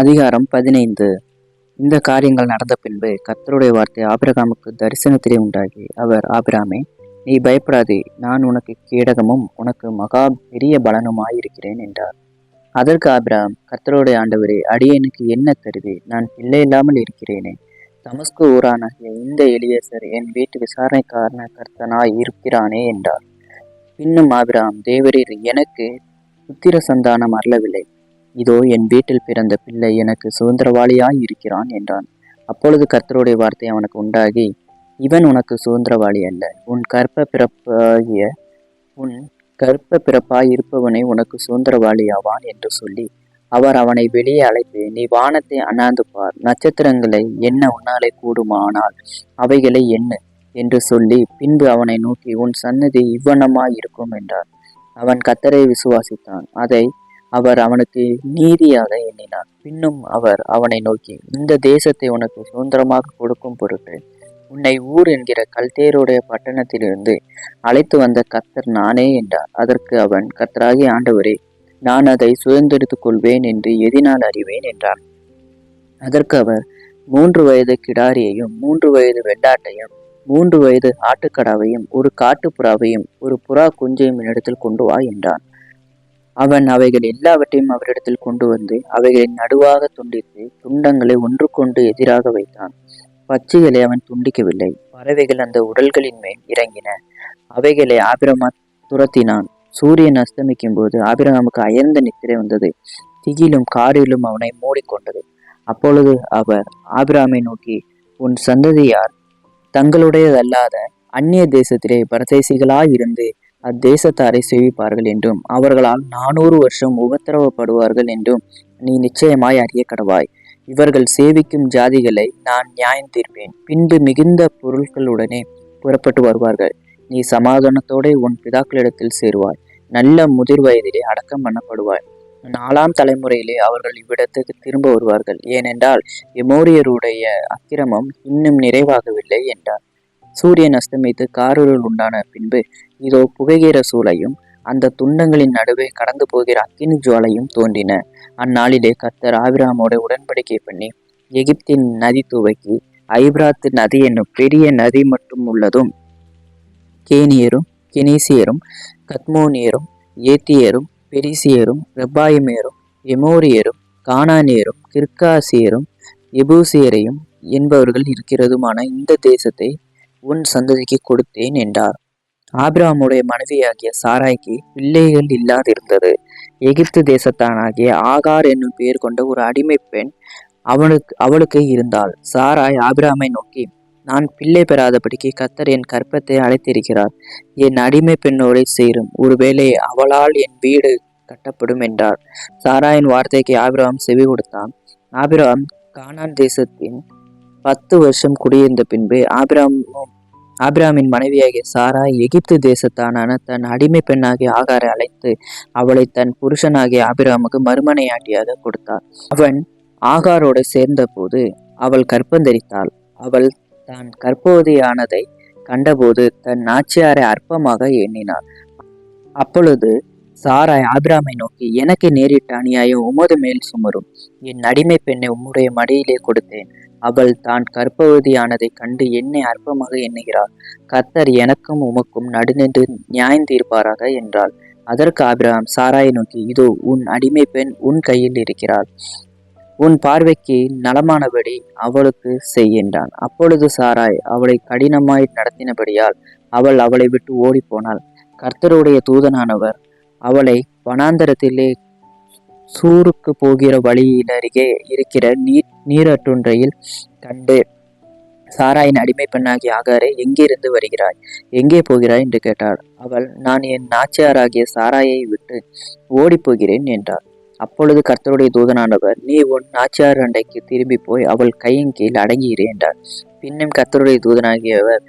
அதிகாரம் 15. இந்த காரியங்கள் நடந்த பின்பு கர்த்தருடைய வார்த்தை ஆபிரகாமுக்கு தரிசனத்திலே உண்டாகி, அவர், ஆபிராமே, நீ பயப்படாதே, நான் உனக்கு கேடகமும் உனக்கு மகா பெரிய பலனுமாயிருக்கிறேன் என்றார். அதற்கு ஆபிரகாம், கர்த்தருடைய ஆண்டவரே, அடியேனுக்கு என்ன தருவே? நான் பிள்ளை இல்லாமல் இருக்கிறேனே. தமஸ்கு ஊரானாகிய இந்த எலியேசர் என் வீட்டு விசாரணைக்காரன கர்த்தனாய் இருக்கிறானே என்றார். பின்னும் ஆபிரகாம், தேவரீர் எனக்கு புத்திர சந்தானம் அருளவில்லை, இதோ என் வீட்டில் பிறந்த பிள்ளை எனக்கு சுதந்திரவாளியாய் இருக்கிறான் என்றான். அப்பொழுது கர்த்தருடைய வார்த்தை அவனுக்கு உண்டாகி, இவன் உனக்கு சுதந்திரவாளி அல்ல, உன் கற்ப பிறப்பாய் இருப்பவனை உனக்கு சுதந்திரவாளி ஆவான் என்று சொல்லி, அவர் அவனை வெளியே அழைத்து, நீ வானத்தை அண்ணாந்து பார், நட்சத்திரங்களை எண்ண உன்னாலே கூடுமானால் அவைகளை எண்ணு என்று சொல்லி, பின்பு அவனை நோக்கி, உன் சன்னதி இவ்வண்ணமாய் இருக்கும் என்றார். அவன் கர்த்தரை விசுவாசித்தான், அதை அவர் அவனுக்கு நீதியாக எண்ணினார். பின்னும் அவர் அவனை நோக்கி, இந்த தேசத்தை உனக்கு சுதந்திரமாக கொடுக்கும் பொருட்டு உன்னை ஊர் என்கிற கல்தேருடைய பட்டணத்திலிருந்து அழைத்து வந்த கர்த்தர் நானே என்றார். அதற்கு அவன், கர்த்தராகிய ஆண்டவரே, நான் அதை சுதந்திரித்துக் கொள்வேன் என்று எதினால் அறிவேன் என்றான். அதற்கு அவர், 3 வயது கிடாரியையும் 3 வயது வெள்ளாட்டையும் 3 வயது ஆட்டுக்கடாவையும் ஒரு காட்டுப்புறாவையும் ஒரு புறா குஞ்சையும் என்னிடத்தில் கொண்டு வா என்றான். அவன் அவைகள் எல்லாவற்றையும் அவரிடத்தில் கொண்டு வந்து அவைகளின் நடுவாக துண்டித்து துண்டங்களை ஒன்றுக்கொண்டு எதிராக வைத்தான். பச்சைகளை அவன் துண்டிக்கவில்லை. பறவைகள் அந்த உடல்களின் மேல் இறங்கின. அவைகளை ஆபிரகாம் துரத்தினான். சூரியன் அஸ்தமிக்கும் போது ஆபிரகாமுக்கு அயர்ந்த நித்திரை வந்தது. திகிலும் காரிலும் அவனை மூடிக்கொண்டது. அப்பொழுது அவர் ஆபிரகாமை நோக்கி, உன் சந்ததியார் தங்களுடையதல்லாத அந்நிய தேசத்திலே பரதேசிகளாயிருந்து அத்தேசத்தாரை சேவிப்பார்கள் என்றும் அவர்களால் 400 வருஷம் உபத்திரவப்படுவார்கள் என்றும் நீ நிச்சயமாய் அறிய கடவாய். இவர்கள் சேவிக்கும் ஜாதிகளை நான் நியாயம் தீர்ப்பேன். பின்பு மிகுந்த பொருட்களுடனே புறப்பட்டு வருவார்கள். நீ சமாதானத்தோടെ உன் பிதாக்களிடத்தில் சேருவாய். நல்ல முதிர் வயதிலே அடக்கம் பண்ணப்படுவாய். 4ஆம் தலைமுறையிலே அவர்கள் இவ்விடத்துக்கு திரும்ப வருவார்கள். ஏனென்றால் எமோரியருடைய அக்கிரமம் இன்னும் நிறைவாகவில்லை என்றார். சூரியன் அஸ்தமித்து காரிருள் உண்டான பின்பு இதோ புகைகிற சூளையும் அந்த துண்டங்களின் நடுவே கடந்து போகிற அக்கினி ஜுவாலையும் தோன்றின. அந்நாளிலே கர்த்தர் ஆபிரகாமோட உடன்படிக்கை பண்ணி எகிப்தின் நதி துவக்கி ஐபிராத்து நதி என்னும் பெரிய நதி மட்டும் உள்ளதும் கேனியரும் கெனீசியரும் கத்மோனியரும் ஏத்தியரும் பெரிசியரும் ரெப்பாயிமியரும் எமோரியரும் கானானியரும் கிர்காசியரும் எபூசியரையும் என்பவர்கள் இருக்கிறதுமான இந்த தேசத்தை உன் சந்ததிக்கு கொடுத்தேன் என்றார். ஆபிரகாமுடைய மனைவியாகிய சாராய்க்கு பிள்ளைகள் இல்லாதிருந்தது. எகிப்து தேசத்தானாகிய ஆகார் என்னும் பெயர் கொண்ட ஒரு அடிமை பெண் அவளுக்கு இருந்தாள். சாராய் ஆபிரகாமை நோக்கி, நான் பிள்ளை பெறாதபடிக்கு கர்த்தர் என் கற்பத்தை அழைத்திருக்கிறார். என் அடிமை பெண்ணோடே சேரும், ஒருவேளை அவளால் என் வீடு கட்டப்படும் என்றார். சாராயின் வார்த்தைக்கு ஆபிரகாம் செவி கொடுத்தான். ஆபிரகாம் கானான் தேசத்தின் 10 வருஷம் குடியிருந்த பின்பு ஆபிரகாமின் மனைவியாகிய சாரா எகிப்து தேசத்தான தன் அடிமை பெண்ணாகிய ஆகாரை அழைத்து அவளை தன் புருஷனாகிய ஆபிரகாமுக்கு மறுமனையாட்டியாக கொடுத்தார். அவன் ஆகாரோடு சேர்ந்த போது அவள் கர்ப்பந்தரித்தாள். அவள் தான் கர்ப்பவதியானதை கண்டபோது தன் நாச்சியாரை அற்பமாக எண்ணினாள். அப்பொழுது சாராய் ஆபிரகாமை நோக்கி, எனக்கு நேரிட்ட அநியாயம் உமது மேல் சுமரும். என் அடிமை பெண்ணை உம்முடைய மடியிலே கொடுத்தேன். அவள் தான் கர்ப்பவதியானதை கண்டு என்னை அற்பமாக எண்ணுகிறாள். கர்த்தர் எனக்கும் உமக்கும் நடுநின்று நியாயம் தீர்ப்பாராக என்றாள். அதற்கு ஆபிரகாம் சாராயை நோக்கி, இதோ உன் அடிமை பெண் உன் கையில் இருக்கிறாள். உன் பார்வைக்கு நலமானபடி அவளுக்கு செய் என்றான். அப்பொழுது சாராய் அவளை கடினமாய் நடத்தினபடியால் அவள் அவளை விட்டு ஓடி போனாள். கர்த்தருடைய தூதனானவர் அவளை வனாந்தரத்திலே சூருக்கு போகிற வழியிலருகே இருக்கிற நீரற்றொன்றையில் கண்டு, சாராயின் அடிமை பெண்ணாகிய ஆகாரே, எங்கிருந்து வருகிறாய், எங்கே போகிறாய் என்று கேட்டாள். அவள், நான் என் நாச்சியாராகிய சாராயை விட்டு ஓடி போகிறேன் என்றாள். அப்பொழுது கர்த்தருடைய தூதனானவர், நீ உன் நாச்சியார் அண்டைக்கு திரும்பி போய் அவள் கையின் கீழ் அடங்கியிரு என்றார். பின்னும் கர்த்தருடைய தூதனாகியவர்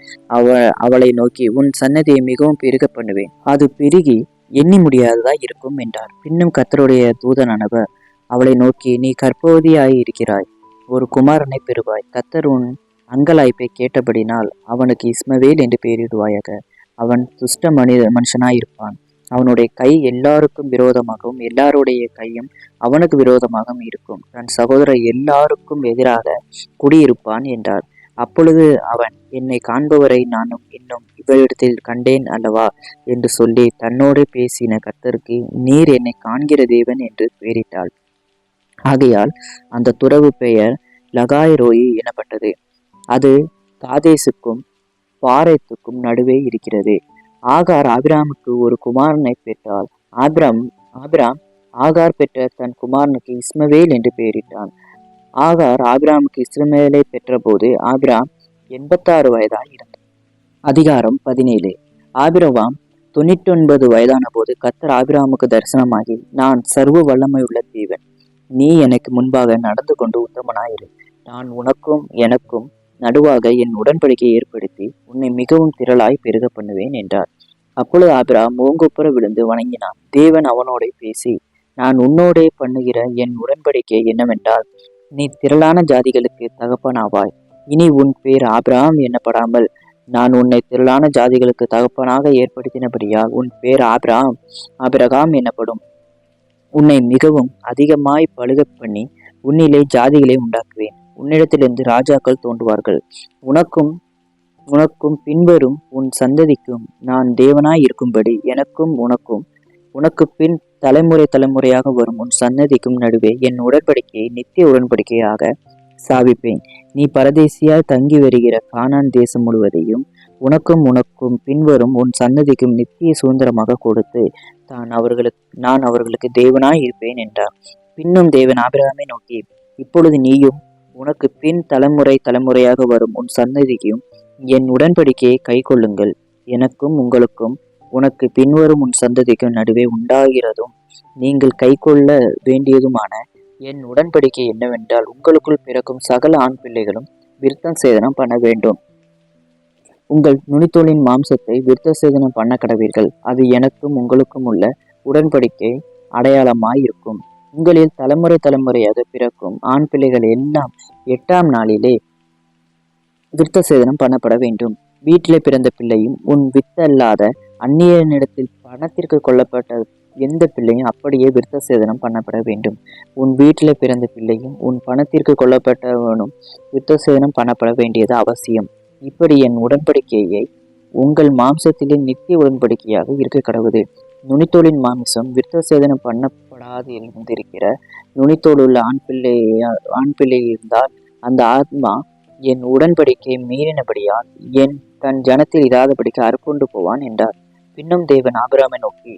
அவளை நோக்கி, உன் சன்னதியை மிகவும் பெருக பண்ணுவேன், அது பெருகி எண்ணி முடியாததா இருக்கும் என்றார். பின்னும் கர்த்தருடைய தூதனானவர் அவளை நோக்கி, நீ கர்ப்பவதியாய் இருக்கிறாய், ஒரு குமாரனை பெறுவாய். கர்த்தர் உன் அங்கலாய்ப்பை கேட்டபடினால் அவனுக்கு இஸ்மவேல் என்று பெயரிடுவாயாக. அவன் துஷ்ட மனுஷனாயிருப்பான். அவனுடைய கை எல்லாருக்கும் விரோதமாகவும் எல்லாருடைய கையும் அவனுக்கு விரோதமாகவும் இருக்கும். தன் சகோதரர் எல்லாருக்கும் எதிராக குடியிருப்பான் என்றார். அப்பொழுது அவன், என்னை காண்பவரை நானும் இன்னும் இவரிடத்தில் கண்டேன் அல்லவா என்று சொல்லி தன்னோடு பேசின கர்த்தருக்கு, நீர் என்னை காண்கிற தேவன் என்று பெயரிட்டாள். ஆகையால் அந்த துறவு பெயர் லகாய்ரோயி எனப்பட்டது. அது காதேசுக்கும் பாரேத்துக்கும் நடுவே இருக்கிறது. ஆகார் ஆபிராமுக்கு ஒரு குமாரனை பெற்றாள். ஆபிராம் ஆகார் பெற்ற தன் குமாரனுக்கு இஸ்மவேல் என்று பெயரிட்டான். ஆகார் ஆபிராமுக்கு இஸ்மவேலை பெற்ற போது ஆபிராம் 86 வயதாய் இருந்தார். அதிகாரம் 17. ஆபிரகாம் 99 வயதான போது கர்த்தர் ஆபிராமுக்கு தரிசனமாகி, நான் சர்வ வல்லமையுள்ள தேவன், நீ எனக்கு முன்பாக நடந்து கொண்டு உத்தமனாயிரு. நான் உனக்கும் எனக்கும் நடுவாக என் உடன்படிக்கையை ஏற்படுத்தி உன்னை மிகவும் திரளாய் பெருக பண்ணுவேன் என்றார். அப்பொழுது ஆபிரகாம் முகங்குப்புற விழுந்து வணங்கினான். தேவன் அவனோட பேசி, நான் உன்னோடே பண்ணுகிற என் உடன்படிக்கை என்னவென்றால், நீ திரளான ஜாதிகளுக்கு தகப்பனாவாய். இனி உன் பேர் ஆபிரகாம் என்னப்படாமல் நான் உன்னை திரளான ஜாதிகளுக்கு தகப்பனாக ஏற்படுத்தினபடியால் உன் பேர் ஆபிரகாம் எனப்படும். உன்னை மிகவும் அதிகமாய் பழுக பண்ணி உன்னிலே ஜாதிகளை உண்டாக்குவேன். உன்னிடத்திலிருந்து ராஜாக்கள் தோன்றுவார்கள். உனக்கும் பின்வரும் உன் சந்ததிக்கும் நான் தேவனாய் இருக்கும்படி எனக்கும் உனக்கு பின் தலைமுறையாக வரும் உன் சன்னதிக்கும் நடுவே என் உடன்படிக்கையை நித்திய உடன்படிக்கையாக ஸ்தாபிப்பேன். நீ பரதேசியால் தங்கி வருகிற கானான் தேசம் முழுவதையும் உனக்கும் பின்வரும் உன் சன்னதிக்கும் நித்திய சுதந்திரமாக கொடுத்து நான் அவர்களுக்கு தேவனாய் இருப்பேன் என்றார். பின்னும் தேவன் ஆபிரகாமை நோக்கி, இப்பொழுது நீயும் உனக்கு பின் தலைமுறையாக வரும் உன் சன்னதிக்கும் என் உடன்படிக்கையை கை கொள்ளுங்கள். எனக்கும் உங்களுக்கும் உனக்கு பின்வரும் உன் சந்ததிக்கும் நடுவே உண்டாகிறதும் நீங்கள் கை கொள்ள வேண்டியதுமான என் உடன்படிக்கை என்னவென்றால், உங்களுக்குள் பிறக்கும் சகல ஆண் பிள்ளைகளும் விருத்த சேதனம் பண்ண வேண்டும். உங்கள் நுனித்தோலின் மாம்சத்தை விருத்த சேதனம் பண்ண கடவீர்கள். அது எனக்கும் உங்களுக்கும் உள்ள உடன்படிக்கை அடையாளமாய் இருக்கும். உங்களில் தலைமுறையாக பிறக்கும் ஆண் பிள்ளைகள் எல்லாம் 8ஆம் நாளிலே விருத்த சேதனம் பண்ணப்பட வேண்டும். வீட்டிலே பிறந்த பிள்ளையும் உன் வித்தல்லாத அந்நியனிடத்தில் பணத்திற்கு கொல்லப்பட்ட எந்த பிள்ளையும் அப்படியே விருத்த சேதனம் பண்ணப்பட வேண்டும். உன் வீட்டிலே பிறந்த பிள்ளையும் உன் பணத்திற்கு கொல்லப்பட்டவனும் விருத்த சேதனம் பண்ணப்பட வேண்டியது அவசியம். இப்படி என் உடன்படிக்கையை உங்கள் மாம்சத்திலே நித்திய உடன்படிக்கையாக இருக்க கடவுது. நுனித்தோலின் மாமிசம் விருத்த சேதனம் பண்ணப்படாது இருந்திருக்கிற நுனித்தோல் உள்ள ஆண் பிள்ளை இருந்தால் அந்த ஆத்மா என் உடன்படிக்கை மீறினபடியால் தன் ஜனத்தில் இராதபடிக்கு அறுப்புண்டு போவான் என்றார். பின்னும் தேவன் ஆபிரகாமை நோக்கி,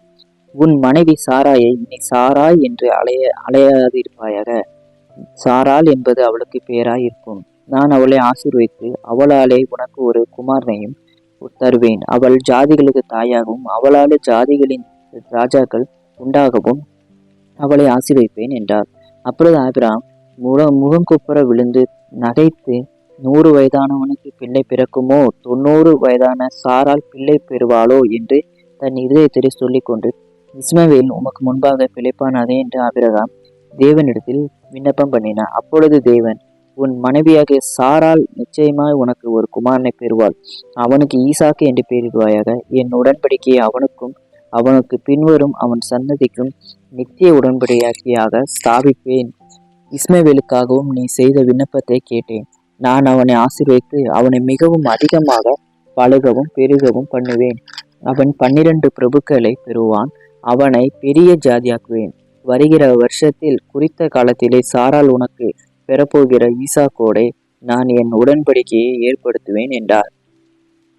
உன் மனைவி சாராயை நீ சாராய் என்று அலையாதிருப்பாயாக. சாராள் என்பது அவளுக்கு பேராய் இருக்கும். நான் அவளை ஆசீர்வதித்து அவளாலே உனக்கு ஒரு குமாரனையும் தருவேன். அவள் ஜாதிகளுக்கு தாயாகவும் அவளாலே ஜாதிகளின் ராஜாக்கள் உண்டாகவும் அவளை ஆசீர்வதிப்பேன் என்றார். அப்பொழுது ஆபிரகாம் முகங்குப்புற விழுந்து நகைத்து, 100 வயதானவனுக்கு பிள்ளை பிறக்குமோ, 90 வயதான சாரால் பிள்ளை பெறுவாளோ என்று தன் இருதயத்திலே சொல்லிக்கொண்டு, இஸ்மவேல் உமக்கு முன்பாக பிழைப்பானாதே என்று ஆபிரகாம் தேவனிடத்தில் விண்ணப்பம் பண்ணினார். அப்பொழுது தேவன், உன் மனைவியாகிய சாரால் நிச்சயமாய் உனக்கு ஒரு குமாரனை பெறுவாள். அவனுக்கு ஈசாக்கு என்று பெயரிடுவாயாக. என் உடன்படிக்கையை அவனுக்கு பின்வரும் அவன் சன்னதிக்கும் நித்திய உடன்படிக்கையாக ஸ்தாபிப்பேன். இஸ்மவேலுக்காகவும் நீ செய்த விண்ணப்பத்தை கேட்டேன். நான் அவனை ஆசீர்வதித்து அவனை மிகவும் அதிகமாக பழுகவும் பெருகவும் பண்ணுவேன். அவன் 12 பிரபுக்களை பெறுவான். அவனை பெரிய ஜாதியாக்குவேன். வருகிற வருஷத்தில் குறித்த காலத்திலே சாரால் உனக்கு பெறப்போகிற ஈசாக்கோடே நான் என் உடன்படிக்கையை ஏற்படுத்துவேன் என்றார்.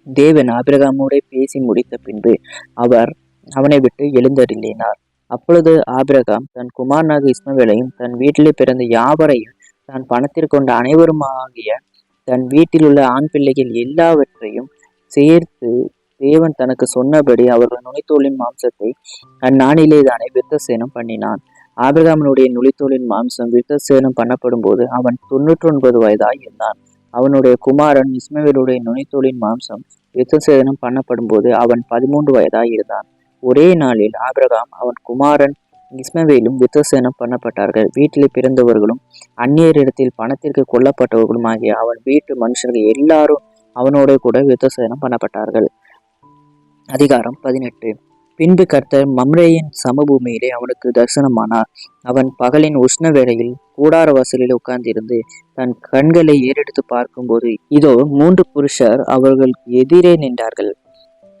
தேவன் ஆபிரகாமோட பேசி முடித்த பின்பு அவனை விட்டு எழுந்தருளினார். அப்பொழுது ஆபிரகாம் தன் குமாரனாக இஸ்மவேலையும் தன் வீட்டிலே பிறந்த யாவரையும் தான் பணத்திற்கொண்ட அனைவருமாகிய தன் வீட்டில் உள்ள ஆண் பிள்ளைகள் எல்லாவற்றையும் சேர்த்து தேவன் தனக்கு சொன்னபடி அவர்கள் நுனித்தோலின் மாம்சத்தை அந்நாளிலே தானே விருத்தசேனம் பண்ணினான். ஆபிரகாமனுடைய நுனித்தோலின் மாம்சம் விருத்தசேனம் பண்ணப்படும் போது அவன் 99 வயதாய் இருந்தான். அவனுடைய குமாரன் இஸ்மவேலுடைய நுனித்தோலின் மாம்சம் விருத்தசேதனம் பண்ணப்படும் போது அவன் 13 வயதாய் இருந்தான். ஒரே நாளில் ஆபிரகாம் அவன் குமாரன் இஸ்மவேலும் விருத்தசேதனம் பண்ணப்பட்டார்கள். வீட்டிலே பிறந்தவர்களும் அந்நியரிடத்தில் பணத்திற்கு கொல்லப்பட்டவர்களும் ஆகிய அவன் வீட்டு மனுஷர்கள் எல்லாரும் அவனோட கூட விருத்தசேதனம் பண்ணப்பட்டார்கள். அதிகாரம் 18. பின்பு கர்த்தர் மம்ரேயின் சமபூமியிலே அவனுக்கு தரிசனமானார். அவன் பகலின் உஷ்ண வேளையில் கூடார வாசலில் உட்கார்ந்திருந்து தன் கண்களை ஏறெடுத்து பார்க்கும்போது, இதோ 3 புருஷர் அவர்களுக்கு எதிரே நின்றார்கள்.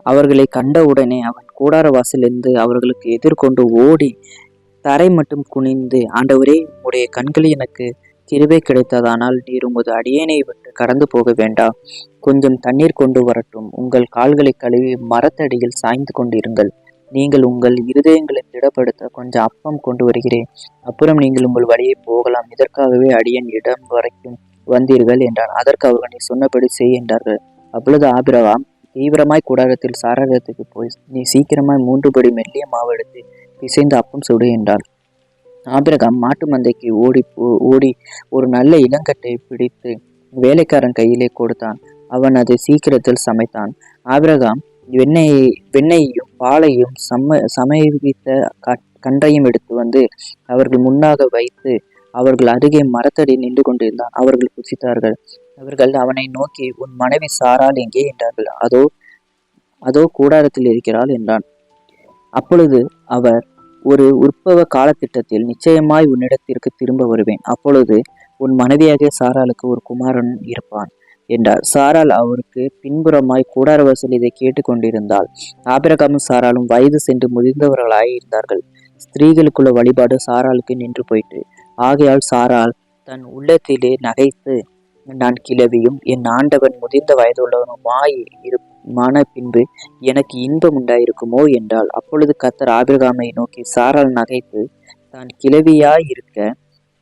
அவர்களை கண்டவுடனே அவன் கூடார வாசலிருந்து அவர்களுக்கு எதிர்கொண்டு ஓடி தரை மட்டும் குனிந்து, ஆண்டவரே, உம்முடைய கண்களில் எனக்கு கிருபை கிடைத்ததானால் நீர் உமது அடியேனை விட்டு கடந்து போக வேண்டாம். கொஞ்சம் தண்ணீர் கொண்டு வரட்டும். உங்கள் கால்களை கழுவி மரத்தடியில் சாய்ந்து கொண்டிருங்கள். நீங்கள் உங்கள் இருதயங்களை திடப்படுத்த கொஞ்சம் அப்பம் கொண்டு வருகிறேன். அப்புறம் நீங்கள் உங்கள் வழியை போகலாம். இதற்காகவே அடியேன் இடம் வரைக்கும் வந்தீர்கள் என்றான். அதற்கு அவர்கள், நீ சொன்னபடி செய் என்றார்கள். அப்பொழுது ஆபிரகாம் தீவிரமாய் கூடாரத்தில் சாராரத்துக்கு போய், நீ சீக்கிரமாய் 3 படி மெல்லிய மாவு எடுத்து பிசைந்து அப்பம் சுடு என்றாள். ஆபிரகாம் மாட்டு மந்தைக்கு ஓடி ஒரு நல்ல இளங்கட்டை பிடித்து வேலைக்காரன் கையிலே கொடுத்தான். அவன் அதை சீக்கிரத்தில் சமைத்தான். ஆபிரகாம் வெண்ணெயையும் பாலையும் சமைத்த கன்றையும் எடுத்து வந்து அவர்கள் முன்னாக வைத்து அவர்கள் அருகே மரத்தடி நின்று கொண்டிருந்தான். அவர்கள் புசித்தார்கள். அவர்கள் அவனை நோக்கி, உன் மனைவி சாராள் எங்கே என்றார்கள். அதோ கூடாரத்தில் இருக்கிறாள் என்றான். அப்பொழுது அவர், ஒரு உற்பவ காலத்திட்டத்தில் நிச்சயமாய் உன்னிடத்திற்கு திரும்ப வருவேன். அப்பொழுது உன் மனைவியாகிய சாராளுக்கு ஒரு குமாரன் இருப்பான் என்றார். சாராள் அவருக்கு பின்புறமாய் கூடார வாசல் இதை கேட்டுக்கொண்டிருந்தாள். ஆபிரகாமும் சாராளும் வயது சென்று முதிர்ந்தவர்களாய் இருந்தார்கள். ஸ்திரீகளுக்குள்ள வழிபாடு சாராளுக்கு நின்று போயிட்டு, ஆகையால் சாராள் தன் உள்ளத்திலே நகைத்து, நான் கிழவியும் என் ஆண்டவன் முதிர்ந்த வயதுள்ளவனுமாய் மான பின்பு எனக்கு இன்பம் உண்டாயிருக்குமோ என்றாள். அப்பொழுது கர்த்தர் ஆபிரகாமை நோக்கி, சாராள் நகைத்து தான் கிழவியாய் இருக்க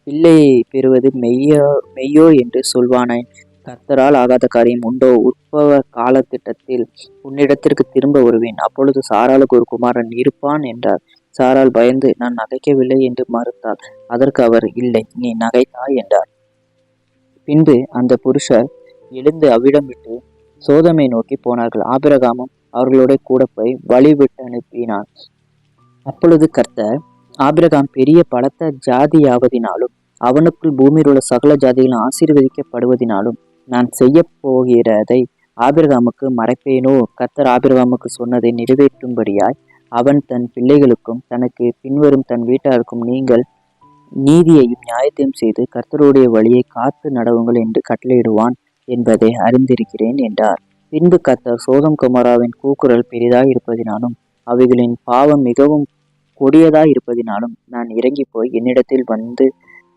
பிள்ளையை பெறுவது மெய்யோ என்று சொல்வானேன்? கர்த்தரால் ஆகாத காரியம் உண்டோ? உற்பவ காலத்திட்டத்தில் உன்னிடத்திற்கு திரும்ப வருவேன். அப்பொழுது சாராளுக்கு ஒரு குமாரன் இருப்பான் என்றார். சாராள் பயந்து, நான் நகைக்கவில்லை என்று மறுத்தாள். அதற்கு அவர், இல்லை, நீ நகைத்தாய் என்றார். பின்பு அந்த புருஷர் எழுந்து அவ்விடம் விட்டு சோதமை நோக்கி போனார்கள். ஆபிரகாமும் அவர்களோட கூட போய் வழி விட்டு அனுப்பினான். அப்பொழுது கர்த்தர், ஆபிரகாம் பெரிய பலத்த ஜாதியாவதினாலும் அவனுக்குள் பூமியில் உள்ள சகல ஜாதிகளும் ஆசீர்வதிக்கப்படுவதினாலும் நான் செய்ய போகிறதை ஆபிரகாமுக்கு மறைப்பேனோ? கர்த்தர் ஆபிரகாமுக்கு சொன்னதை நிறைவேற்றும்படியாய் அவன் தன் பிள்ளைகளுக்கும் தனக்கு பின்வரும் தன் வீட்டாருக்கும், நீங்கள் நீதியையும் நியாயத்தையும் செய்து கர்த்தருடைய வழியை காத்து நடவுங்கள் என்று கட்டளையிடுவான் என்பதை அறிந்திருக்கிறேன் என்றார். பின்பு கர்த்தர், சோதம் கொமோராவின் கூக்குரல் பெரிதாய் இருப்பதினாலும் அவைகளின் பாவம் மிகவும் கொடியதாய் இருப்பதினாலும் நான் இறங்கி போய் என்னிடத்தில் வந்து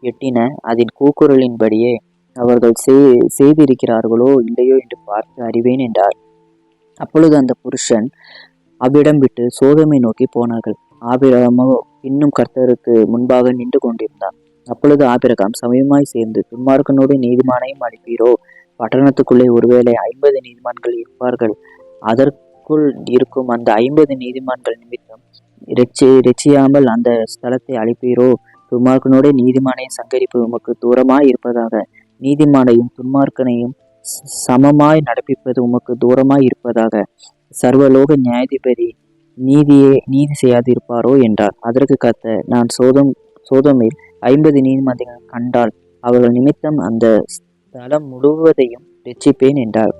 எட்டின அதன் கூக்குரலின்படியே அவர்கள் செய்திருக்கிறார்களோ இல்லையோ என்று பார்த்து அறிவேன் என்றார். அப்பொழுது அந்த புருஷன் அவ்விடம் விட்டு சோதமை நோக்கி போனார்கள். ஆபிரகாமோ இன்னும் கர்த்தருக்கு முன்பாக நின்று கொண்டிருந்தான். அப்பொழுது ஆபிரகாம் சமயமாய் சேர்ந்து, துன்மார்க்கனோடு நீதிமானையும் அனுப்பீரோ? பட்டணத்துக்குள்ளே ஒருவேளை 50 நீதிமான்கள் இருப்பார்கள். அதற்குள் இருக்கும் அந்த 50 நீதிமான்கள் நிமித்தம் ரெச்சியாமல் அந்த ஸ்தலத்தை அழிப்பீரோ? துன்மார்க்கனோட நீதிமானை சங்கரிப்பு உமக்கு தூரமாய் இருப்பதாக, நீதிமானையும் துன்மார்க்கனையும் சமமாய் நடப்பிப்பது உமக்கு தூரமாய் இருப்பதாக. சர்வலோக நியாயாதிபதி நீதி செய்யாது இருப்பாரோ என்றார். அதற்கு கர்த்தர், நான் சோதோமில் 50 நீதிமன்றங்கள் கண்டால் அவர்கள் நிமித்தம் அந்த ஸ்தலம் முழுவதையும் ரட்சிப்பேன் என்றார்.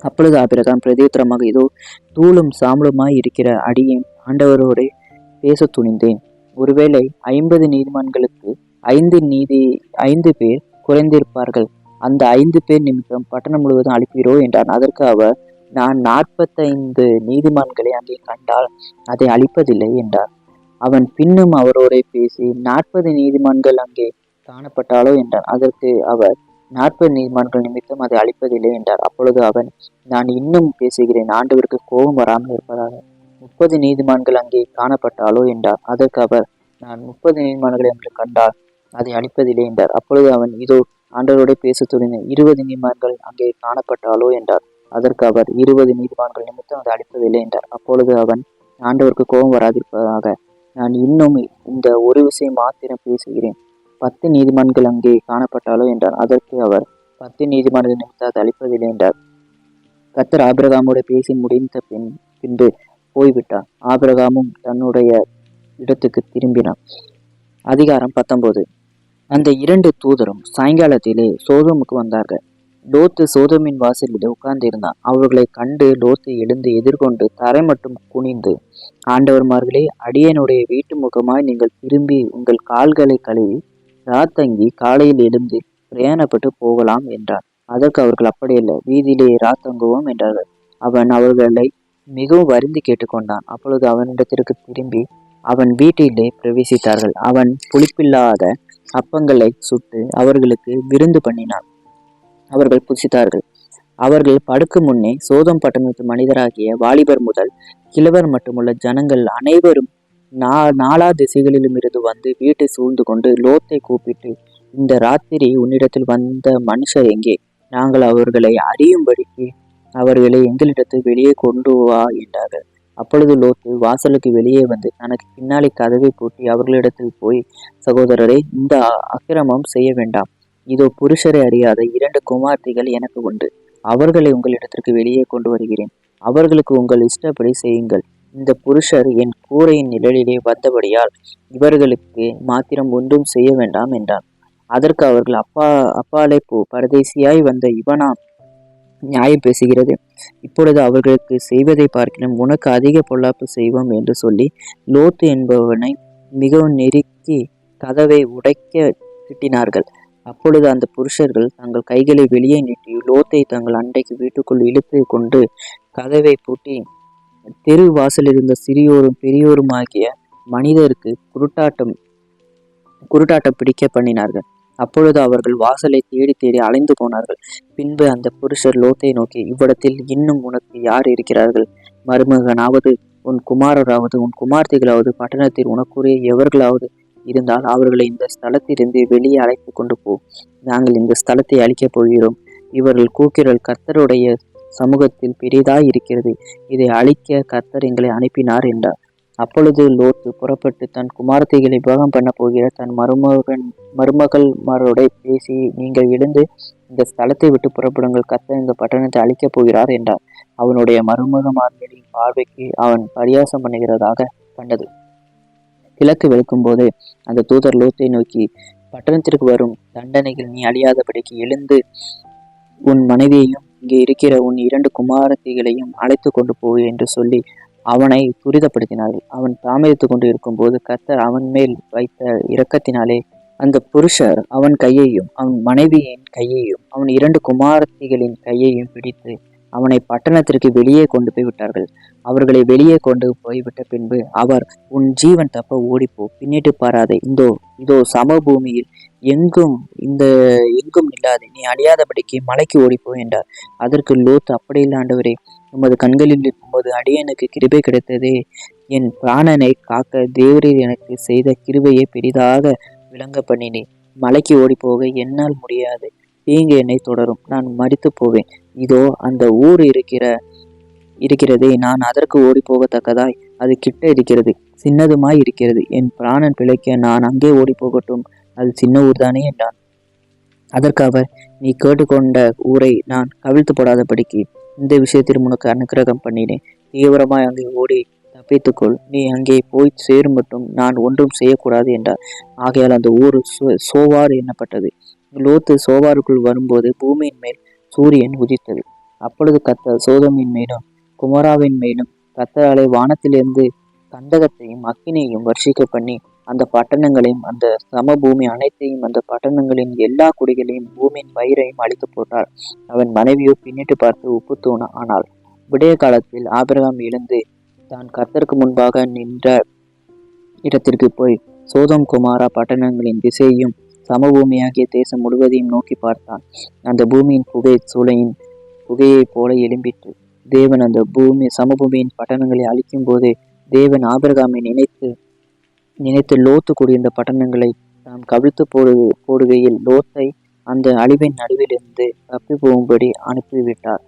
அப்பொழுது ஆபிரகாம் பிரதியுத்தரமாக, இதோ தூளும் சாம்பலுமாய் இருக்கிற அடியேன் ஆண்டவரோடு பேச துணிந்தேன். ஒருவேளை 50 நீதிமான்களுக்கு 5 பேர் குறைந்திருப்பார்கள். அந்த 5 பேர் நிமித்தம் பட்டணம் முழுவதும் அழிப்பீரோ என்றான். அதற்கு அவர், நான் 45 நீதிமான்களை அங்கே கண்டால் அதை அழிப்பதில்லை என்றார். அவன் பின்னும் அவரோட பேசி, 40 நீதிமான்கள் அங்கே காணப்பட்டாலோ என்றான். அதற்கு அவர், 40 நீதிமான்கள் நிமித்தம் அதை அழிப்பதில்லை என்றார். அப்பொழுது அவன், நான் இன்னும் பேசுகிறேன், ஆண்டவருக்கு கோபம் வராமல் இருப்பதாக. 30 நீதிமான்கள் அங்கே காணப்பட்டாலோ என்றார். அதற்கு அவர், நான் 30 நீதிமான்களை அங்கே கண்டால் அதை அழிப்பதில்லை என்றார். அப்பொழுது அவன், இதோ ஆண்டவரோட பேச துணிந்த 20 நீதிமான்கள் அங்கே காணப்பட்டாலோ என்றார். அதற்கு அவர், 20 நீதிமான்கள் நிமித்தம் அதை அழிப்பதில்லை என்றார். அப்பொழுது அவன், ஆண்டவருக்கு கோபம் வராதிருப்பதாக, நான் இன்னும் இந்த ஒரு விஷயம் மாத்திரம் பேசுகிறேன், 10 நீதிமான்கள் அங்கே காணப்பட்டாலோ என்றார். அதற்கு அவர், 10 நீதிமான்கள் நிமித்தம் அதை அழிப்பதில்லை என்றார். கர்த்தர் ஆபிரகாமோடு பேசி முடிந்த பின்பு போய்விட்டார். ஆபிரகாமும் தன்னுடைய இடத்துக்கு திரும்பினான். அதிகாரம் 19. அந்த 2 தூதரும் சாயங்காலத்திலே சோதோமுக்கு வந்தார்கள். லோத்து சோதோமின் வாசலில் உட்கார்ந்து இருந்தான். அவர்களை கண்டு லோத்து எழுந்து எதிர்கொண்டு தரை மட்டும் குனிந்து, ஆண்டவர்மார்களே, அடியனுடைய வீட்டு முகமாய் நீங்கள் திரும்பி உங்கள் கால்களை கழுவி ராத்தங்கி காலையில் எழுந்து பிரயாணப்பட்டு போகலாம் என்றார். அதற்கு அவர்கள் அப்படியல்ல, வீதியிலே ராத்தங்குவோம் என்றார்கள். அவன் அவர்களை மிகவும் வருந்தி கேட்டுக்கொண்டான். அப்பொழுது அவனிடத்திற்கு திரும்பி அவன் வீட்டிலே பிரவேசித்தார்கள். அவன் புளிப்பில்லாத அப்பங்களை சுட்டு அவர்களுக்கு விருந்து பண்ணினான். அவர்கள் புசித்தார்கள். அவர்கள் படுக்கும் முன்னே சோதம் பட்டணத்து மனிதராகிய வாலிபர் முதல் கிழவர் மட்டுமுள்ள ஜனங்கள் அனைவரும் நாலா திசைகளிலும் இருந்து வந்து வீட்டை சூழ்ந்து கொண்டு லோத்தை கூப்பிட்டு, இந்த ராத்திரி உன்னிடத்தில் வந்த மனுஷர் எங்கே? நாங்கள் அவர்களை அறியும்படிக்கு அவர்களை எங்களிடத்தில் வெளியே கொண்டு வா என்றார்கள். அப்பொழுது லோத்து வாசலுக்கு வெளியே வந்து தனக்கு பின்னாலே கதவை பூட்டி அவர்களிடத்தில் போய், சகோதரரே, இந்த அக்கிரமம் செய்ய வேண்டாம். இதோ புருஷரை அறியாத 2 குமார்த்திகள் எனக்கு உண்டு. அவர்களை உங்களிடத்திற்கு வெளியே கொண்டு வருகிறேன். அவர்களுக்கு உங்கள் இஷ்டப்படி செய்யுங்கள். இந்த புருஷர் என் கூரையின் நிழலிலே வந்தபடியால் இவர்களுக்கு மாத்திரம் ஒன்றும் செய்ய வேண்டாம் என்றான். அதற்கு அவர்கள், அப்பாலே போ, பரதேசியாய் வந்த இவனா நியாயம் பேசுகிறது? இப்பொழுது அவர்களுக்கு செய்வதை பார்க்கிறோம், உனக்கு அதிக பொல்லாப்பு செய்வோம் என்று சொல்லி லோத்து என்பவனை மிகவும் நெருக்கி கதவை உடைக்க திட்டினார்கள். அப்பொழுது அந்த புருஷர்கள் தங்கள் கைகளை வெளியே நீட்டி லோத்தை தங்கள் அண்டைக்கு வீட்டுக்குள் இழுத்து கொண்டு கதவை பூட்டி தெரு வாசல் இருந்த சிறியோரும் பெரியோருமாகிய மனிதருக்கு குருட்டாட்டம் பிடிக்க பண்ணினார்கள். அப்பொழுது அவர்கள் வாசலை தேடி தேடி அலைந்து போனார்கள். பின்பு அந்த புருஷர் லோத்தை நோக்கி, இவ்விடத்தில் இன்னும் உனக்கு யார் இருக்கிறார்கள்? மருமகனாவது, உன் குமாரராவது, உன் குமார்த்திகளாவது, பட்டணத்தில் உனக்குரிய எவர்களாவது இருந்தால் அவர்களை இந்த ஸ்தலத்திலிருந்து வெளியே அழைத்து கொண்டு போ. நாங்கள் இந்த ஸ்தலத்தை அழிக்கப் போகிறோம். இவர்கள் கூக்குரல் கர்த்தருடைய சமூகத்தில் பெரிதாய் இருக்கிறது. இதை அழிக்க கர்த்தர் எங்களை அனுப்பினார் என்றார். அப்பொழுது லோத்து புறப்பட்டு தன் குமாரத்திகளை விவாகம் பண்ண போகிற தன் மருமகள்மாரோட பேசி, நீங்கள் எழுந்து இந்த ஸ்தலத்தை விட்டு புறப்படுங்கள், கர்த்தர் இந்த பட்டணத்தை அழிக்கப் போகிறார் என்றார். அவனுடைய மருமகமார்களின் பார்வைக்கு அவன் பரியாசம் பண்ணுகிறதாக கண்டது. கிழக்கு வெளுக்கும் போது அந்த தூதர் லோத்தை நோக்கி, பட்டணத்திற்கு வரும் தண்டனைகள் நீ அழியாதபடிக்கு எழுந்து உன் மனைவியையும் இங்கே இருக்கிற உன் 2 குமாரத்திகளையும் அழைத்து கொண்டு போய் என்று சொல்லி அவனை துரிதப்படுத்தினார்கள். அவன் தாமதித்து கொண்டு இருக்கும் போது கர்த்தர் அவன் மேல் வைத்த இரக்கத்தினாலே அந்த புருஷர் அவன் கையையும் அவன் மனைவியின் கையையும் அவன் 2 குமாரத்திகளின் கையையும் பிடித்து அவனை பட்டணத்திற்கு வெளியே கொண்டு போய் விட்டார்கள். அவர்களை வெளியே கொண்டு போய்விட்ட பின்பு அவர், உன் ஜீவன் தப்ப ஓடிப்போ, பின்னிட்டு பாராதே, இதோ சமபூமியில் எங்கும் இல்லாதே, நீ அழியாதபடிக்கு மலைக்கு ஓடிப்போ என்றார். அதற்கு லோத், அப்படியில்லை ஆண்டவரே, உமது கண்களில் இருக்கும்போது அடியனுக்கு கிருபை கிடைத்ததே. என் பிராணனை காக்க தேவரீர் எனக்கு செய்த கிருபையை பெரிதாக விளங்க பண்ணினேன். மலைக்கு ஓடிப்போக என்னால் முடியாது. தீங்கு என்னை தொடரும், நான் மரித்து போவேன். இதோ அந்த ஊர் இருக்கிறதே, நான் அதற்கு ஓடி போகத்தக்கதாய் அது கிட்ட இருக்கிறது, சின்னதுமாய் இருக்கிறது. என் பிராணன் பிழைக்க நான் அங்கே ஓடி போகட்டும், அது சின்ன ஊர் தானே என்றான். அதற்கு அவர், நீ கேட்டுக்கொண்ட ஊரை நான் கவிழ்த்து போடாதபடிக்கு இந்த விஷயத்தில் உனக்கு அனுக்கிரகம் பண்ணினேன். தீவிரமாய் அங்கே ஓடி தப்பித்துக்கொள். நீ அங்கே போய் சேரும் மட்டும் நான் ஒன்றும் செய்யக்கூடாது என்றார். ஆகையால் அந்த ஊர் சோவார் எண்ணப்பட்டது. லோத்து சோவாருக்குள் வரும்போது பூமியின் மேல் சூரியன் உதித்தது. அப்பொழுது கர்த்தர் சோதோமின் மேலும் குமராவின் மேலும் கர்த்தராலே வானத்திலிருந்து கந்தகத்தையும் அக்கினியையும் வர்ஷிக்க பண்ணி அந்த பட்டணங்களையும் அந்த சமபூமி அனைத்தையும் அந்த பட்டணங்களின் எல்லா குடிகளையும் பூமியின் பயிரையும் அழித்து போட்டார். அவன் மனைவியோ பின்னிட்டு பார்த்து உப்பு தூண ஆனாள். விடைய காலத்தில் ஆபிரகாம் எழுந்து தான் கர்த்தருக்கு முன்பாக நின்ற இடத்திற்கு போய் சோதோம் குமாரா பட்டணங்களின் திசையையும் சமபூமியாகிய தேசம் முழுவதையும் நோக்கி பார்த்தான். அந்த பூமியின் புகை சூளையின் புகையை போல எழும்பிற்று. தேவன் அந்த சமபூமியின் பட்டணங்களை அழிக்கும் போது தேவன் ஆபிரகாமை நினைத்து லோத்து கூடியிருந்த பட்டணங்களை தாம் கவிழ்த்து போடுகையில் லோத்தை அந்த அழிவின் நடுவிலிருந்து தப்பி போகும்படி அனுப்பிவிட்டார்.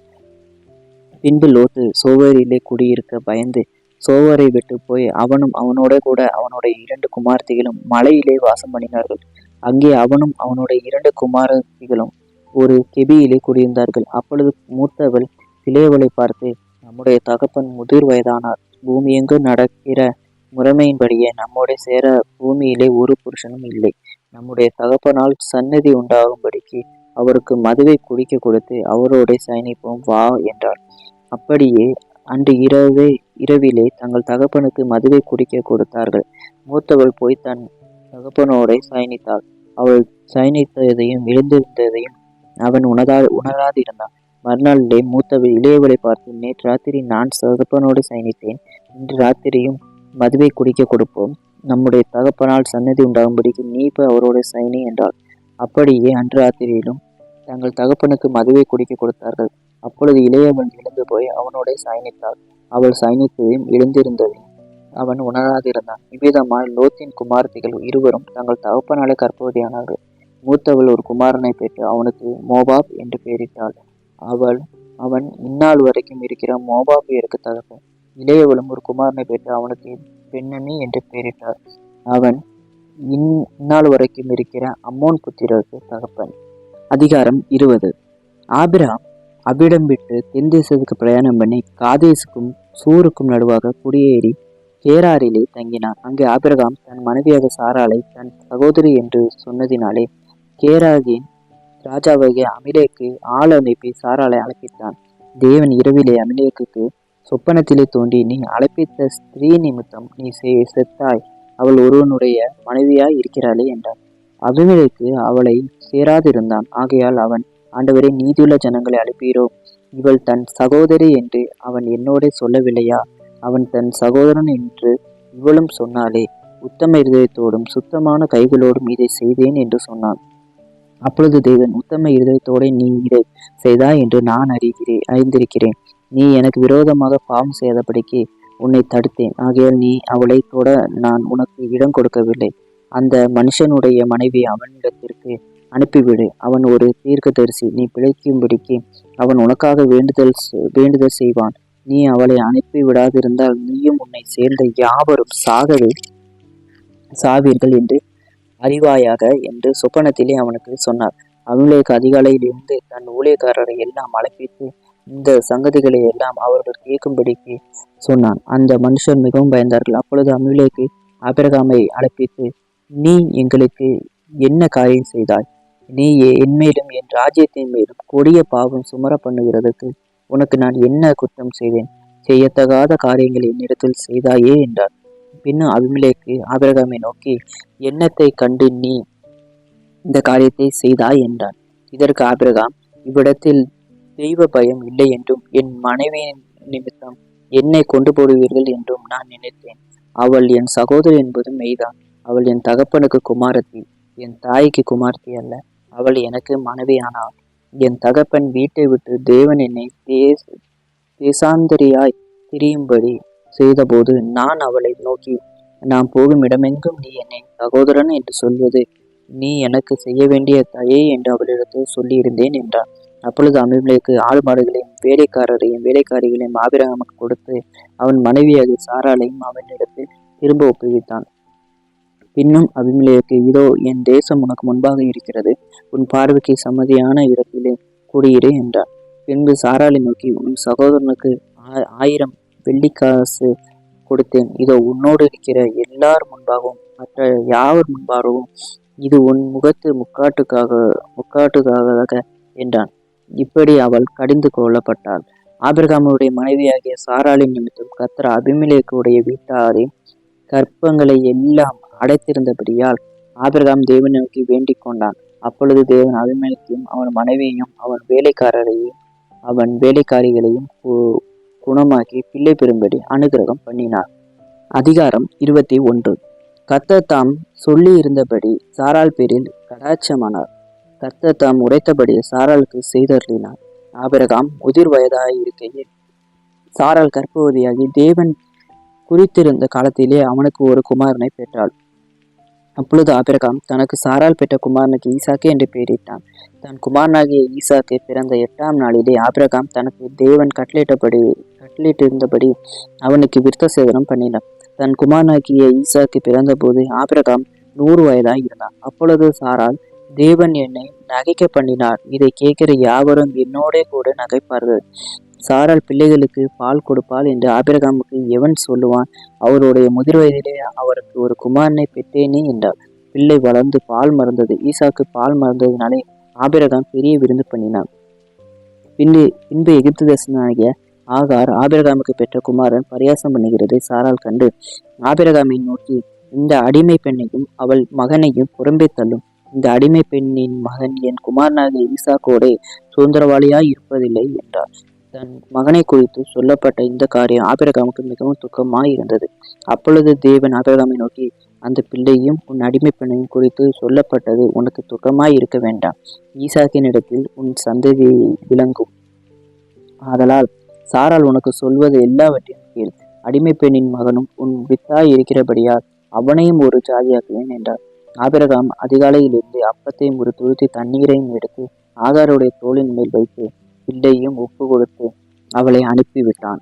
பின்பு லோத்து சோவரிலே குடியிருக்க பயந்து சோவரை விட்டு போய் அவனும் அவனோட கூட அவனுடைய 2 குமார்த்திகளும் மலையிலே வாசம் பண்ணினார்கள். அங்கே அவனும் அவனுடைய 2 குமாரத்திகளும் ஒரு கெபியிலே குடியிருந்தார்கள். அப்பொழுது மூத்தவள் இளையவளை பார்த்து, நம்முடைய தகப்பன் முதிர் வயதானார். பூமி எங்கும் நடக்கிற முறைமையின்படியே நம்மோட சேர பூமியிலே ஒரு புருஷனும் இல்லை. நம்முடைய தகப்பனால் சன்னதி உண்டாகும்படிக்கு அவருக்கு மதுவை குடிக்க கொடுத்து அவரோட சயனிப்போம் வா என்றாள். அப்படியே அன்று இரவிலே தங்கள் தகப்பனுக்கு மதுவை குடிக்க கொடுத்தார்கள். மூத்தவள் போய் தன் தகப்பனோட சயனித்தாள். அவள் சயனித்ததையும் எழுந்திருந்ததையும் அவன் உணராதிருந்தான். மறுநாளிலே மூத்தவள் இளையவளை பார்த்து, நேற்று ராத்திரி நான் தகப்பனோடு சயனித்தேன், இன்று ராத்திரியும் மதுவை குடிக்க கொடுப்போம், நம்முடைய தகப்பனால் சன்னதி உண்டாகும்படிக்கு நீ போய் அவரோட சயனி என்றாள். அப்படியே அன்று ராத்திரியிலும் தங்கள் தகப்பனுக்கு மதுவை குடிக்க கொடுத்தார்கள். அப்பொழுது இளையவள் எழுந்து போய் அவனோட சயனித்தாள். அவள் சயனித்ததையும் எழுந்திருந்ததையும் அவன் உணராதிருந்தான். இவ்விதமாய் லோத்தின் குமாரத்திகள் இருவரும் தங்கள் தகப்பனாலே கர்ப்பவதியானார்கள். மூத்தவள் ஒரு குமாரனை பெற்று அவனுக்கு மோபாப் என்று பெயரிட்டாள். அவன் இந்நாள் வரைக்கும் இருக்கிற மோபாபியருக்கு தகப்பன். இளையவளும் ஒரு குமாரனை பெற்று அவனுக்கு பெண்ணமி என்று பெயரிட்டாள். அவன் இந்நாள் வரைக்கும் இருக்கிற அம்மோன் புத்திரருக்கு தகப்பன். அதிகாரம் 20. ஆபிரகாம் அவ்விடம் விட்டு தென் தேசத்துக்கு பிரயாணம் பண்ணி காதேசுக்கும் சூருக்கும் நடுவாக குடியேறி கேராரிலே தங்கினான். அங்கே ஆபிரகாம் தன் மனைவியாக சாராளை தன் சகோதரி என்று சொன்னதினாலே கேராகின் ராஜாவாகிய அமிலேக்கு ஆள் அனுப்பி சாராளை அழைப்பித்தான். தேவன் இரவிலே அமிலேக்கு சொப்பனத்திலே தோன்றி, நீ அழைப்பித்த ஸ்திரீ நிமித்தம் நீ செத்தாய், அவள் ஒருவனுடைய மனைவியாய் இருக்கிறாளே என்றார். அபிமெலேக்கு அவளை சேராதிருந்தான். ஆகையால் அவன், ஆண்டவரே, நீதியுள்ள ஜனங்களை அழைப்பீரோ, இவள் தன் சகோதரி என்று அவன் என்னோட சொல்லவில்லையா? அவன் தன் சகோதரன் என்று இவளும் சொன்னாலே, உத்தம இருதயத்தோடும் சுத்தமான கைகளோடும் இதை செய்தேன் என்று சொன்னான். அப்பொழுது தேவன், உத்தம இருதயத்தோட நீ இதை செய்தாய் என்று நான் அறிந்திருக்கிறேன். நீ எனக்கு விரோதமாக பாவம் செய்யாதபடிக்கு உன்னை தடுத்தேன். ஆகையால் நீ அவளை தொட நான் உனக்கு இடம் கொடுக்கவில்லை. அந்த மனுஷனுடைய மனைவி அவனிடத்திற்கு அனுப்பிவிடு. அவன் ஒரு தீர்க்கதரிசி. நீ பிழைக்கும்படிக்கு அவன் உனக்காக வேண்டுதல் செய்வான். நீ அவளை அனுப்பி விடாதிருந்தால் நீயும் உன்னை சேர்ந்த யாவரும் சாவீர்கள் என்று அறிவாயாக என்று சொப்பனத்திலே அவனுக்கு சொன்னார். அபிமெலேக்கு அதிகாலையிலிருந்து தன் ஊழியக்காரரை எல்லாம் அழைப்பித்து இந்த சங்கதிகளை எல்லாம் அவர்கள் கேட்கும்படிக்கு சொன்னான். அந்த மனுஷர் மிகவும் பயந்தார்கள். அப்பொழுது அபிமெலேக்கு ஆபிரகாமை அழைப்பித்து, நீ எங்களுக்கு என்ன காரியம் செய்தாய்? நீ என்மேலும் என் ராஜ்யத்தின் மேலும் கொடிய பாவம் சுமர பண்ணுகிறதுக்கு உனக்கு நான் என்ன குற்றம் செய்தேன்? செய்யத்தகாத காரியங்களை என்னிடத்தில் செய்தாயே என்றார். பின்னும் அபிமெலேக்கு ஆபிரகாமை நோக்கி, எண்ணத்தை கண்டு நீ இந்த காரியத்தை செய்தாய் என்றான். இதற்கு ஆபிரகாம், இவ்விடத்தில் தெய்வ பயம் இல்லை என்றும் என் மனைவியின் நிமித்தம் என்னை கொண்டு போடுவீர்கள் என்றும் நான் நினைத்தேன். அவள் என் சகோதரி என்பதும் மெய்தான். அவள் என் தகப்பனுக்கு குமாரத்தி, என் தாய்க்கு குமாரத்தி அல்ல. அவள் எனக்கு மனைவியானாள். என் தகப்பன் வீட்டை விட்டு தேவன் என்னை தேசாந்தரியாய் திரியும்படி செய்தபோது நான் அவளை நோக்கி, நான் போகும் இடமெங்கும் நீ என்னை சகோதரன் என்று சொல்வது நீ எனக்கு செய்ய வேண்டிய தயை என்று அவளிடத்தில் சொல்லியிருந்தேன் என்றார். அப்பொழுது அபிமெலேக்கு ஆடு மாடுகளையும் வேலைக்காரிகளையும் ஆபிரகாமுக்கு கொடுத்து அவன் மனைவியாக சாராளையும் அவனிடத்தில் திரும்ப ஒப்புவித்தான். பின்னும் அபிமெலேக்கு, இதோ என் தேசம் உனக்கு முன்பாக இருக்கிறது, உன் பார்வைக்கு சம்மதியான இடத்திலே குடியிரு என்றார். பின்பு சாராளை நோக்கி, உன் சகோதரனுக்கு 1000 வெள்ளிக்காசு கொடுத்தேன், இதோ உன்னோடு இருக்கிற எல்லார் முன்பாகவும் மற்ற யாவர் முன்பாகவும் இது உன் முகத்து முக்காட்டுக்காக என்றான். இப்படி அவள் கடிந்து கொள்ளப்பட்டாள். ஆபிரகாமுடைய மனைவியாகிய சாராளின் நிமித்தம் கர்த்தர் அபிமெலேக்குடைய வீட்டாரின் கற்பங்களை எல்லாம் அடைத்திருந்தபடியால் ஆபிரகாம் தேவனை நோக்கி வேண்டிக் கொண்டான். அப்பொழுது தேவன் அபிமெலேக்கையும் அவன் மனைவியையும் அவன் வேலைக்காரிகளையும் குணமாக்கி பிள்ளை பெறும்படி அனுகிரகம் பண்ணினார். அதிகாரம் 21. கர்த்தர் தாம் சொல்லி இருந்தபடி சாராள் பேரில் கடாட்சமானார். கர்த்தர் தாம் உரைத்தபடி சாராளுக்கு செய்தருளினார். ஆபிரகாம் முதிர் வயதாய் இருக்கையில் சாராள் கர்ப்பவதியாகி தேவன் குறித்திருந்த காலத்திலே அவனுக்கு ஒரு குமாரனை பெற்றாள். அப்பொழுது ஆபிரகாம் தனக்கு சாராள் பெற்ற குமாரனுக்கு ஈசாக்கு என்று பெயரிட்டான். தன் குமாரனாகிய ஈசாக்கு பிறந்த 8ஆம் நாளிலே ஆபிரகாம் தனக்கு தேவன் கட்டளையிட்டிருந்தபடி அவனுக்கு விருத்த சேதனம் பண்ணினார். தன் குமாரனாகிய ஈசாக்கு பிறந்தபோது ஆபிரகாம் 100 வயதாய் இருந்தான். அப்பொழுது சாராள், தேவன் என்னை நகைக்க பண்ணினார், இதை கேட்கிற யாவரும் என்னோட கூட நகைப்பார்கள். சாராள் பிள்ளைகளுக்கு பால் கொடுப்பாள் என்று ஆபிரகாமுக்கு எவன் சொல்லுவான்? அவருடைய முதிர் வயதிலே அவருக்கு ஒரு குமாரனை பெற்றேனே என்றார். பிள்ளை வளர்ந்து பால் மறந்தது. ஈசாக்கு பால் மறந்ததினாலே ஆபிரகாம் பெரிய விருந்து பண்ணினான். பின்பு எகிப்து தேசனாகிய ஆகார் ஆபிரகாமுக்கு பெற்ற குமாரன் பரியாசம் பண்ணுகிறதை சாரால் கண்டு ஆபிரகாமை நோக்கி, இந்த அடிமை பெண்ணையும் அவள் மகனையும் புறம்பே தள்ளும். இந்த அடிமை பெண்ணின் மகன் என் குமாரனாகிய ஈசாக்கோடே சுதந்திரவாளியாய் இருப்பதில்லை என்றார். தன் மகனை குறித்து சொல்லப்பட்ட இந்த காரியம் ஆபிரகாமுக்கு மிகவும் துக்கமாய் இருந்தது. அப்பொழுது தேவன் ஆபிரகாமை நோக்கி, அந்த பிள்ளையும் உன் அடிமை பெண்ணையும் குறித்து சொல்லப்பட்டது உனக்கு துக்கமாய் இருக்க வேண்டாம். ஈசாக்கின் இடத்தில் உன் சந்ததி விளங்கும். ஆதலால் சாரால் உனக்கு சொல்வது எல்லாவற்றையும் கேள். அடிமை பெண்ணின் மகனும் உன் வித்தாய் இருக்கிறபடியால் அவனையும் ஒரு ஜாதியாக்குவேன் என்றார். ஆபிரகாம் அதிகாலையிலிருந்து அப்பத்தையும் ஒரு துருத்தி தண்ணீரையும் எடுத்து ஆகாருடைய தோளின் மேல் வைத்து பிள்ளையும் ஒப்பு கொடுத்து அவளை அனுப்பிவிட்டான்.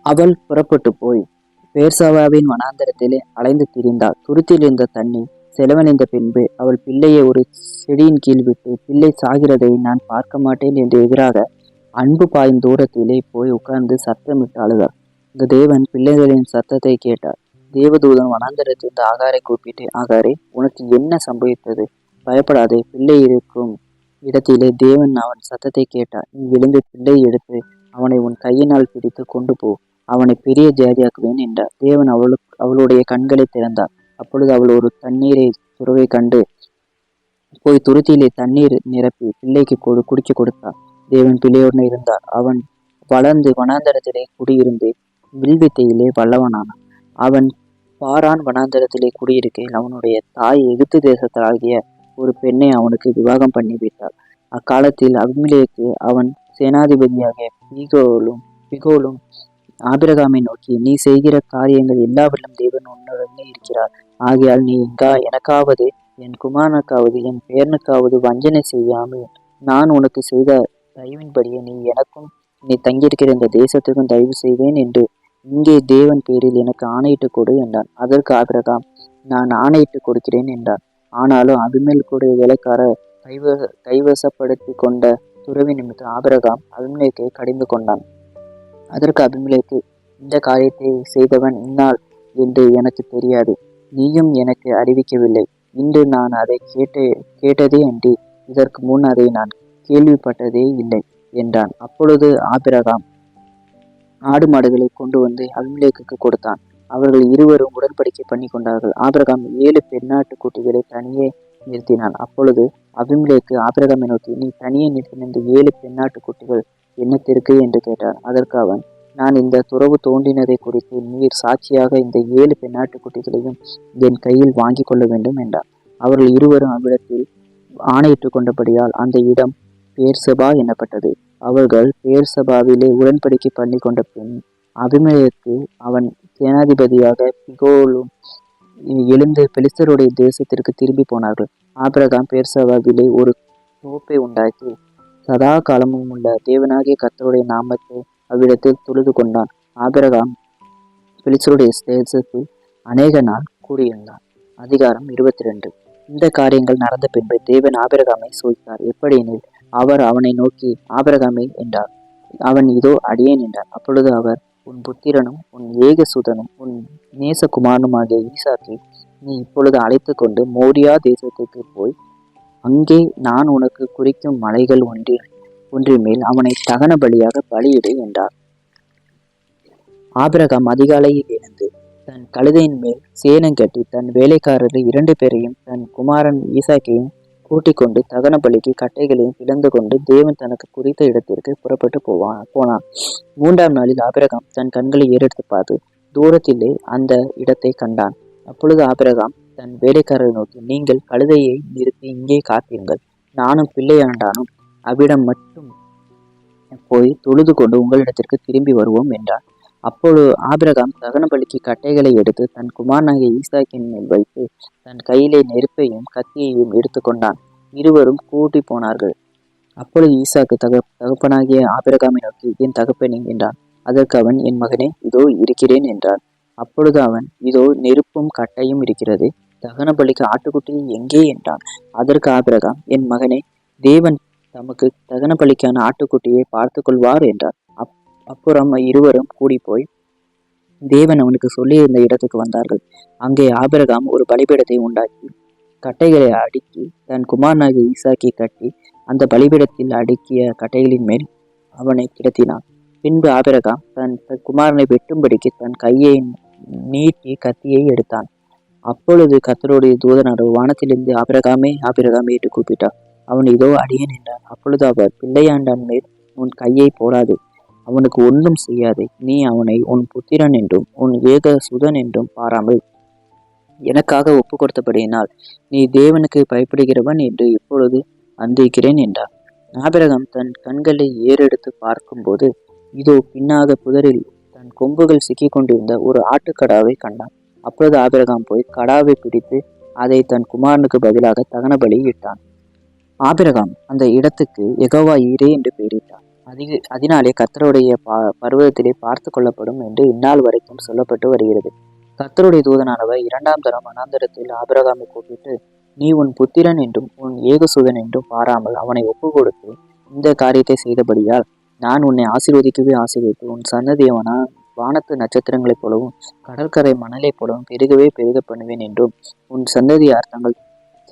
அவள் புறப்பட்டு போய் பேர்சாவாவின் வனாந்தரத்திலே அலைந்து திரிந்தாள். துருத்தியில் இருந்த தண்ணி செலவழிந்த பின்பு அவள் பிள்ளையை ஒரு செடியின் கீழ் விட்டு, பிள்ளை சாகிறதை நான் பார்க்க மாட்டேன் என்று எதிராக அன்பு பாயும் தூரத்திலே போய் உட்கார்ந்து சத்தமிட்டு அழுதார். இந்த தேவன் பிள்ளைகளின் சத்தத்தை கேட்டார். தேவதூதன் வனாந்தரத்திலிருந்து ஆகாரை கூப்பிட்டு, ஆகாரே, உனக்கு என்ன சம்பவித்தது? பயப்படாதே, பிள்ளை இருக்கும் இடத்திலே தேவன் அவன் சத்தத்தை கேட்டார். நீ எழுந்து பிள்ளை எடுத்து அவனை உன் கையினால் பிடித்து கொண்டு போ, அவனை பெரிய ஜாதியாக்குவேன் என்றார். தேவன் அவளுடைய கண்களை திறந்தார். அப்பொழுது அவள் ஒரு தண்ணீரை துறவை கண்டு போய் துருத்தியிலே தண்ணீர் நிரப்பி பிள்ளைக்கு குடிக்க கொடுத்தார். தேவன் பிள்ளையுடன் இருந்தார். அவன் வளர்ந்து வனாந்தரத்திலே குடியிருந்து வில்வித்தையிலே வல்லவனானான். அவன் பாரான் வனாந்தரத்திலே குடியிருக்கையில் அவனுடைய தாய் எகிப்து தேசத்தாகிய ஒரு பெண்ணை அவனுக்கு விவாகம் பண்ணிவிட்டாள். அக்காலத்தில் அபிமெலேக்கு அவன் சேனாதிபதியாகிய பிகோலும் ஆபிரகாமை நோக்கி, நீ செய்கிற காரியங்கள் எல்லாவற்றிலும் தேவன் உன்னுடனே இருக்கிறார். ஆகையால் நீ எனக்காவது என் குமாரனுக்காவது என் பேரனுக்காவது வஞ்சனை செய்யாமல் நான் உனக்கு செய்த தயவின்படியே நீ தங்கியிருக்கிற இந்த தேசத்துக்கும் தயவு செய்வேன் என்று இங்கே தேவன் பேரில் எனக்கு ஆணையிட்டு கொடு என்றான். அதற்கு ஆபிரகாம், நான் ஆணையிட்டு கொடுக்கிறேன் என்றான். ஆனாலும் அபிமெலேக்குடைய வேலைக்காரர் கைவசப்படுத்தி கொண்ட துறவி நிமித்தம் ஆபிரகாம் அபிமெலேக்கை கடிந்து கொண்டான். அதற்கு அபிமெலேக்கு, இந்த காரியத்தை செய்தவன் இன்னாள் என்று எனக்கு தெரியாது, நீயும் எனக்கு அறிவிக்கவில்லை. இன்று நான் அதை கேட்டதே அன்றி இதற்கு முன் அதை நான் கேள்விப்பட்டதே இல்லை என்றான். அப்பொழுது ஆபிரகாம் ஆடு மாடுகளை கொண்டு வந்து அபிமெலேக்குக்கு கொடுத்தான். அவர்கள் இருவரும் உடன்படிக்கை பண்ணி கொண்டார்கள். ஆபிரகாம் 7 பெண்ணாட்டு குட்டிகளை தனியே நிறுத்தினான். அப்பொழுது அபிமெலேக்கு ஆபிரகாமை நோக்கி, நீ தனியே நிறுத்தின இந்த 7 பெண்ணாட்டு குட்டிகள் என்னத்திற்கு என்று கேட்டார். அதற்கு அவன், நான் இந்த துறவு தோன்றினதை குறித்து நீர் சாட்சியாக இந்த 7 பெண்ணாட்டு குட்டிகளையும் என் கையில் வாங்கி கொள்ள வேண்டும் என்றார். அவர்கள் இருவரும் அவ்விடத்தில் ஆணையிட்டு கொண்டபடியால் அந்த இடம் பேர்சபா எனப்பட்டது. அவர்கள் பேர்சபாவிலே உடன்படிக்கை பண்ணி கொண்ட பின் அபிமெலேக்கு அவன் சேனாதிபதியாக பிகோலும் எழுந்து பெலிஸ்தருடைய தேசத்திற்கு திரும்பி போனார்கள். ஆபிரகாம் பேர்சபாவிலே ஒரு தோப்பை உண்டாக்கி சதா காலமும் உள்ள தேவனாகிய கர்த்தருடைய நாமத்தை அவ்விடத்தில் தொழுது கொண்டான். ஆபிரகாம் பெலிஸ்தருடைய தேசத்தில் அநேக நாள் கூடியிருந்தான். அதிகாரம் 22. இந்த காரியங்கள் நடந்த பின்பு தேவன் ஆபிரகாமை சோதித்தார். எப்படியெனில், அவர் அவனை நோக்கி, ஆபிரகாமே என்றார். அவன், இதோ அடியேன் என்றார். அப்பொழுது அவர், உன் புத்திரனும் உன் ஏகசுதனும் உன் நேசகுமாரனுமாகிய ஈசாக்கை நீ இப்பொழுது அழைத்து கொண்டு மோரியா தேசத்துக்கு போய் அங்கே நான் உனக்கு குறிக்கும் மலைகள் ஒன்றின் மேல் அவனை தகன பலியாக பலியிடு என்றார். ஆபிரகாம் அதிகாலையில் எழுந்து தன் கழுதையின் மேல் சேனம் கட்டி தன் வேலைக்காரர்கள் 2 பேரையும் தன் குமாரன் ஈசாக்கையும் கூட்டிக் கொண்டு தகன பலிக்கு கட்டைகளையும் பிளந்து கொண்டு தேவன் தனக்கு குறித்த இடத்திற்கு புறப்பட்டு போனான். 3ஆம் நாளில் ஆபிரகாம் தன் கண்களை ஏறெடுத்து பார்த்து தூரத்திலே அந்த இடத்தை கண்டான். அப்பொழுது ஆபிரகாம் தன் வேலைக்காரரை நோக்கி, நீங்கள் கழுதையை நிறுத்தி இங்கே காத்திருங்கள், நானும் பிள்ளையாண்டானும் அவ்விடம் மட்டும் போய் தொழுது கொண்டு உங்களிடத்திற்கு திரும்பி வருவோம் என்றார். அப்பொழுது ஆபிரகாம் தகன பலிக்கு கட்டைகளை எடுத்து தன் குமாரனாகிய ஈசாக்கின் மேல் வைத்து தன் கையிலே நெருப்பையும் கத்தியையும் எடுத்துக்கொண்டான். இருவரும் கூட்டி போனார்கள். அப்பொழுது ஈசாக்கு தகப்பனாகிய ஆபிரகாமை நோக்கி, என் தகப்பனே என்றான். அதற்கு அவன், என் மகனே, இதோ இருக்கிறேன் என்றான். அப்பொழுது அவன், இதோ நெருப்பும் கட்டையும் இருக்கிறது, தகன பலிக்கு ஆட்டுக்குட்டி எங்கே என்றான். அதற்கு ஆபிரகாம், என் மகனே, தேவன் தமக்கு தகன பலிக்கான ஆட்டுக்குட்டியை பார்த்து கொள்வார் என்றார். அப்புறம் இருவரும் கூடி போய் தேவன் அவனுக்கு சொல்லியிருந்த இடத்துக்கு வந்தார்கள். அங்கே ஆபிரகாம் ஒரு பலிபீடத்தை உண்டாக்கி கட்டைகளை அடுக்கி தன் குமாரனாகிய ஈசாக்கை கட்டி அந்த பலிபீடத்தில் அடுக்கிய கட்டைகளின் மேல் அவனை கிடத்தினான். பின்பு ஆபிரகாம் தன் குமாரனை வெட்டும்படிக்கு தன் கையை நீட்டி கத்தியை எடுத்தான். அப்பொழுது கர்த்தருடைய தூதனார் வானத்திலிருந்து ஆபிரகாமே ஆபிரகாமே என்று கூப்பிட்டார். அவன் இதோ அடியேன் என்றான். அப்பொழுது அவர், பிள்ளையாண்டான் மேல் உன் கையை போடாதே, அவனுக்கு ஒன்றும் செய்யாதே. நீ அவனை உன் புத்திரன் என்றும் உன் ஏக சுதன் என்றும் பாராமல் எனக்காக ஒப்பு கொடுத்தபடியினால் நீ தேவனுக்கு பயப்படுகிறவன் என்று இப்பொழுது அறிந்திருக்கிறேன் என்றார். ஆபிரகாம் தன் கண்களை ஏறெடுத்து பார்க்கும்போது இதோ பின்னாக புதரில் தன் கொம்புகள் சிக்கிக் கொண்டிருந்த ஒரு ஆட்டுக்கடாவை கண்டான். அப்பொழுது ஆபிரகாம் போய் கடாவை பிடித்து அதை தன் குமாரனுக்கு பதிலாக தகன பலி இட்டான். ஆபிரகாம் அந்த இடத்துக்கு யெகோவா ஈரே என்று பெயரிட்டார். அதனாலே கர்த்தருடைய பர்வதத்திலே பார்த்து கொள்ளப்படும் என்று இந்நாள் வரைக்கும் சொல்லப்பட்டு வருகிறது. கர்த்தருடைய தூதனானவர் 2ஆம் தரம் வனாந்தரத்தில் ஆபிரகாமை கூப்பிட்டு, நீ உன் புத்திரன் என்றும் உன் ஏகசுதன் என்றும் பாராமல் அவனை ஒப்பு கொடுத்து இந்த காரியத்தை செய்தபடியால் நான் உன்னை ஆசீர்வதிக்கவே ஆசீர்வதித்து உன் சன்னதியவனா வானத்து நட்சத்திரங்களைப் போலவும் கடற்கரை மணலைப் போலவும் பெருகவே பெருக பண்ணுவேன் என்றும் உன் சந்ததியார் தங்கள்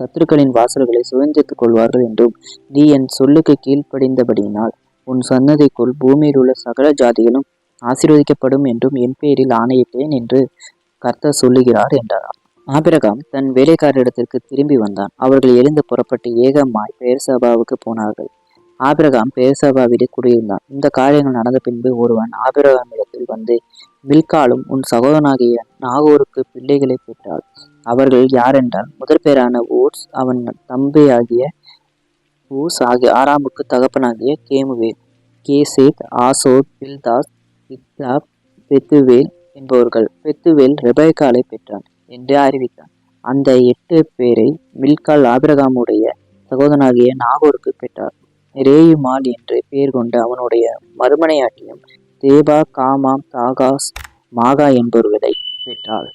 சத்துருக்களின் வாசல்களை சுதந்திரித்துக் கொள்வார்கள் என்றும் நீ என் சொல்லுக்கு கீழ்ப்படிந்தபடியினால் உன் சன்னதிக்குள் பூமியில் உள்ள சகல ஜாதிகளும் ஆசீர்வதிக்கப்படும் என்றும் என் பேரில் ஆணையிட்டேன் என்று கர்த்தர் சொல்லுகிறார் என்றார். ஆபிரகாம் தன் வேலைக்காரரிடத்திற்கு திரும்பி வந்தான். அவர்கள் எழுந்து புறப்பட்டு ஏகமாய் பெயர்சபாவுக்கு போனார்கள். ஆபிரகாம் பெயர்சபாவிலே குடியிருந்தான். இந்த காரியங்கள் நடந்த பின்பு ஒருவன் ஆபிரகாமிடத்தில் வந்து, மில்காலும் உன் சகோதரனாகிய நாகோருக்கு பிள்ளைகளை பெற்றாள். அவர்கள் யாரென்றால், முதற் பேரான ஊஸ் அவன் தம்பியாகிய ஊஸ் ஆகிய ஆராமுக்கு தகப்பனாகிய கேமுவேல், கேசேத், ஆசோர், பில்தாஸ், இத்தாப், பெத்துவேல் என்பவர்கள். பெத்துவேல் ரெபெக்காளை பெற்றான் என்று அறிவித்தான். அந்த 8 பேரை மில்கால் ஆபிரகாமுடைய சகோதரனாகிய நாகோருக்கு பெற்றார். ரேயுமால் என்று பெயர் கொண்ட அவனுடைய மறுமனையாட்டியும் தேபா, காமாம், தாகாஸ், மாகா என்பவர்களை பெற்றாள்.